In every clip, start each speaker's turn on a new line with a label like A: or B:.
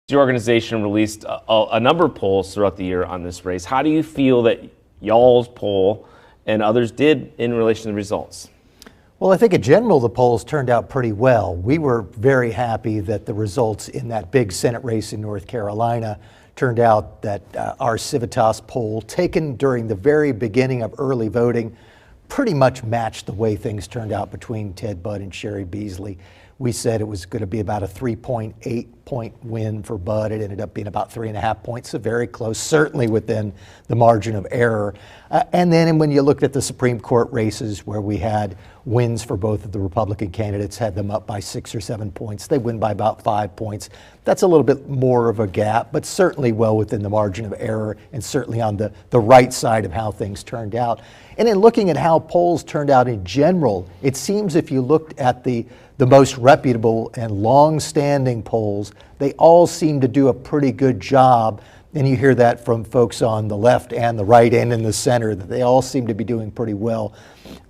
A: Your organization released a number of polls throughout the year on this race. How do you feel that y'all's poll and others did in relation to the results?
B: Well, I think in general, the polls turned out pretty well. We were very happy that the results in that big Senate race in North Carolina turned out that our Civitas poll, taken during the very beginning of early voting, pretty much matched the way things turned out between Ted Budd and Sherry Beasley. We said it was going to be about a 3.8-point win for Budd. It ended up being about 3.5 points, so very close, certainly within the margin of error. And then when you looked at the Supreme Court races where we had wins for both of the Republican candidates, had them up by 6 or 7 points. They win by about 5 points. That's a little bit more of a gap, but certainly well within the margin of error and certainly on the right side of how things turned out. And in looking at how polls turned out in general, it seems if you looked at the most reputable and long-standing polls, they all seem to do a pretty good job. And you hear that from folks on the left and the right and in the center, that they all seem to be doing pretty well.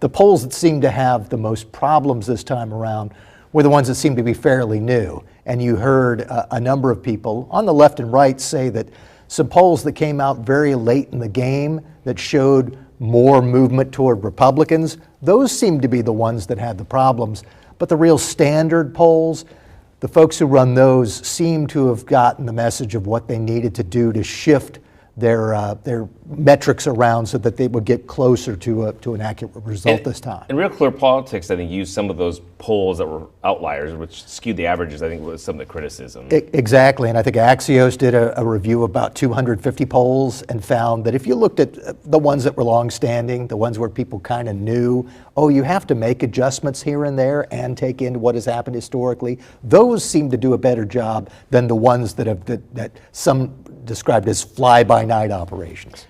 B: The polls that seem to have the most problems this time around were the ones that seem to be fairly new. And you heard a number of people on the left and right say that some polls that came out very late in the game that showed more movement toward Republicans, those seem to be the ones that had the problems. But the real standard polls, the folks who run those seem to have gotten the message of what they needed to do to shift their metrics around so that they would get closer to an accurate result this time.
A: And Real Clear Politics, I think, used some of those polls that were outliers, which skewed the averages, I think, was some of the criticism.
B: Exactly, and I think Axios did a review of about 250 polls and found that if you looked at the ones that were long-standing, the ones where people kind of knew, oh, you have to make adjustments here and there and take into what has happened historically, those seem to do a better job than the ones that some described as fly-by-night operations.